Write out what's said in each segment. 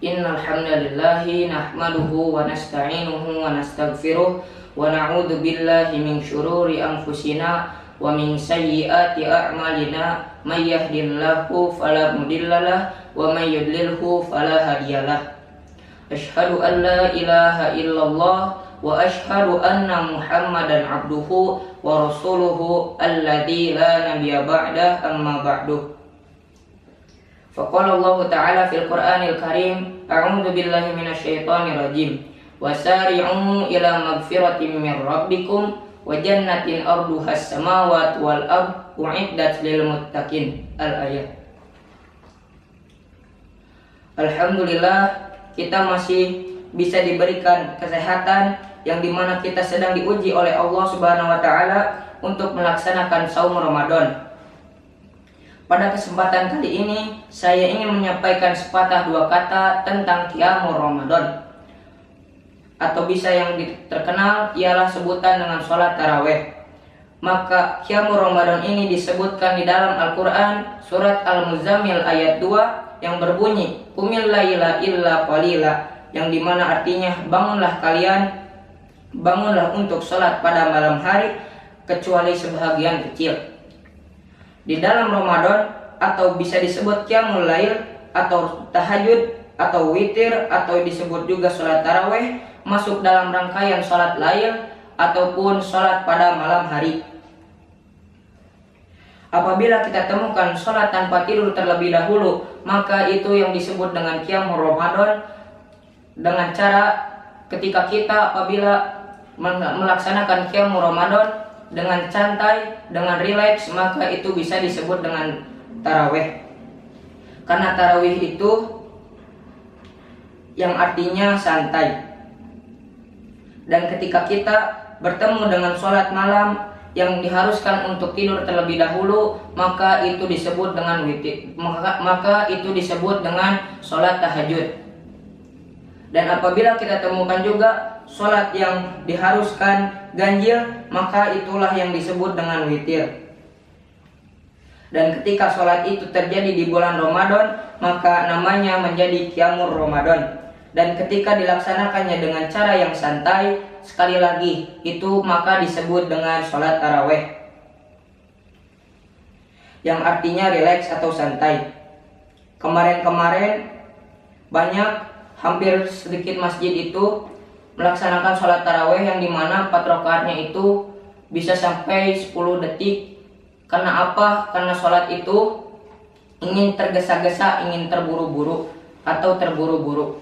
Innal hamdalillahi nahmaduhu wa nasta'inuhu wa nastaghfiruh wa na'udzu billahi min syururi anfusina wa min sayyiati a'malina may yahdihillahu fala mudhillalah wa may yudlilhu fala hadiyalah. Asyhadu an la ilaha illallah wa asyhadu anna Muhammadan abduhu wa rasuluhu alladzi la nabiyya ba'dah amma ba'du. Faqala Allah Ta'ala fil Qur'anil Karim, a'udzu billahi minasyaitonir rajim. Wasari'u ila magfiratin min rabbikum wa jannatin arduhas samawati wal ard u'iddat lil muttaqin. Al-ayat. Alhamdulillah, kita masih bisa diberikan kesehatan yang dimana kita sedang diuji oleh Allah Subhanahu wa Ta'ala untuk melaksanakan saum Ramadan. Pada kesempatan kali ini saya ingin menyampaikan sepatah dua kata tentang qiyamul Ramadan, atau bisa yang terkenal ialah sebutan dengan sholat taraweh. Maka qiyamul Ramadan ini disebutkan di dalam Al-Quran surat Al-Muzammil ayat 2 yang berbunyi qumil laila illa qalila, yang dimana artinya bangunlah untuk sholat pada malam hari kecuali sebahagian kecil. Di dalam Ramadan, atau bisa disebut qiyamul lail atau tahajud atau witir atau disebut juga sholat taraweh, masuk dalam rangkaian sholat lail ataupun sholat pada malam hari. Apabila kita temukan sholat tanpa tidur terlebih dahulu, maka itu yang disebut dengan qiyamul Ramadan. Dengan cara ketika kita apabila melaksanakan qiyamul Ramadan dengan santai, dengan rileks, maka itu bisa disebut dengan taraweh. Karena tarawih itu yang artinya santai. Dan ketika kita bertemu dengan sholat malam yang diharuskan untuk tidur terlebih dahulu, maka itu disebut dengan witir, maka itu disebut dengan sholat tahajud. Dan apabila kita temukan juga sholat yang diharuskan ganjil, maka itulah yang disebut dengan witir. Dan ketika sholat itu terjadi di bulan Ramadan, maka namanya menjadi qiyamul Ramadan. Dan ketika dilaksanakannya dengan cara yang santai, sekali lagi itu maka disebut dengan sholat taraweh, yang artinya rileks atau santai. Kemarin hampir sedikit masjid itu melaksanakan sholat taraweh yang dimana 4 rakaatnya itu bisa sampai 10 detik. Karena apa? Karena sholat itu ingin tergesa-gesa, ingin terburu-buru atau terburu-buru.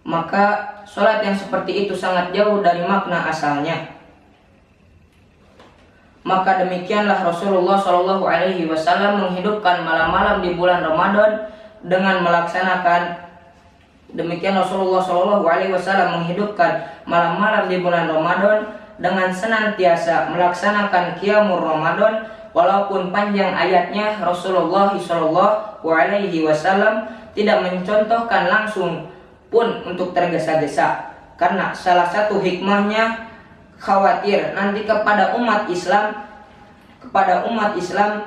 Maka sholat yang seperti itu sangat jauh dari makna asalnya. Maka demikianlah Rasulullah SAW menghidupkan malam-malam di bulan Ramadan dengan melaksanakan. Demikian Rasulullah SAW menghidupkan malam-malam di bulan Ramadan dengan senantiasa melaksanakan qiyamul Ramadan. Walaupun panjang ayatnya, Rasulullah SAW tidak mencontohkan langsung pun untuk tergesa-gesa, karena salah satu hikmahnya khawatir nanti kepada umat Islam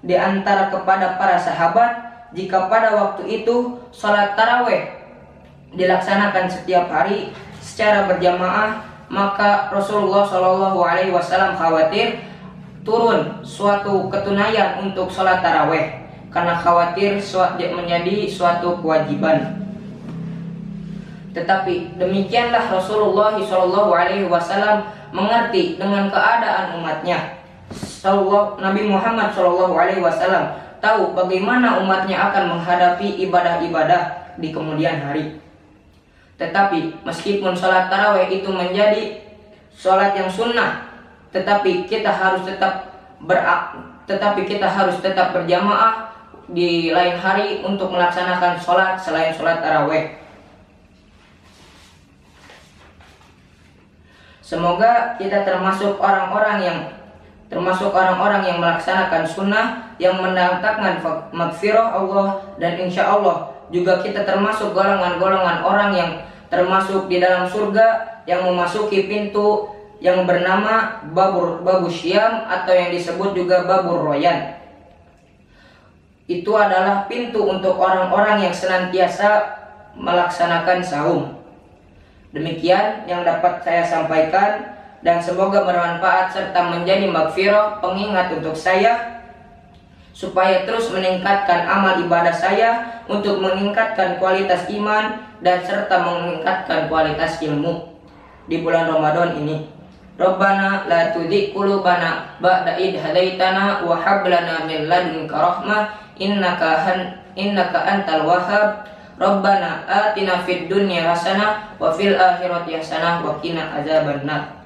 di antara kepada para sahabat, jika pada waktu itu sholat taraweh dilaksanakan setiap hari secara berjamaah, maka Rasulullah SAW khawatir turun suatu ketunaian untuk sholat taraweh, karena khawatir menjadi suatu kewajiban. Tetapi demikianlah Rasulullah SAW mengerti dengan keadaan umatnya. Nabi Muhammad SAW tahu bagaimana umatnya akan menghadapi ibadah-ibadah di kemudian hari. Tetapi meskipun sholat taraweh itu menjadi sholat yang sunnah, tetapi kita harus tetap berjamaah di lain hari untuk melaksanakan sholat selain sholat taraweh. Semoga kita termasuk orang-orang yang melaksanakan sunnah, yang mendatangkan maghfirah Allah, dan insya Allah juga kita termasuk golongan-golongan orang yang termasuk di dalam surga, yang memasuki pintu yang bernama Babu Syam atau yang disebut juga Babur Royan. itu adalah pintu untuk orang-orang yang senantiasa melaksanakan saum. Demikian yang dapat saya sampaikan, dan semoga bermanfaat serta menjadi maghfirah pengingat untuk saya supaya terus meningkatkan amal ibadah saya untuk meningkatkan kualitas iman dan serta meningkatkan kualitas ilmu di bulan Ramadan ini. Rabbana la tuzigh qulubana ba'da idh hadaitana wa hab lana min ladunka rahmah innaka antal wahhab. Rabbana atina fid dunya hasanah wa fil akhirati hasanah wa qina adzabannar.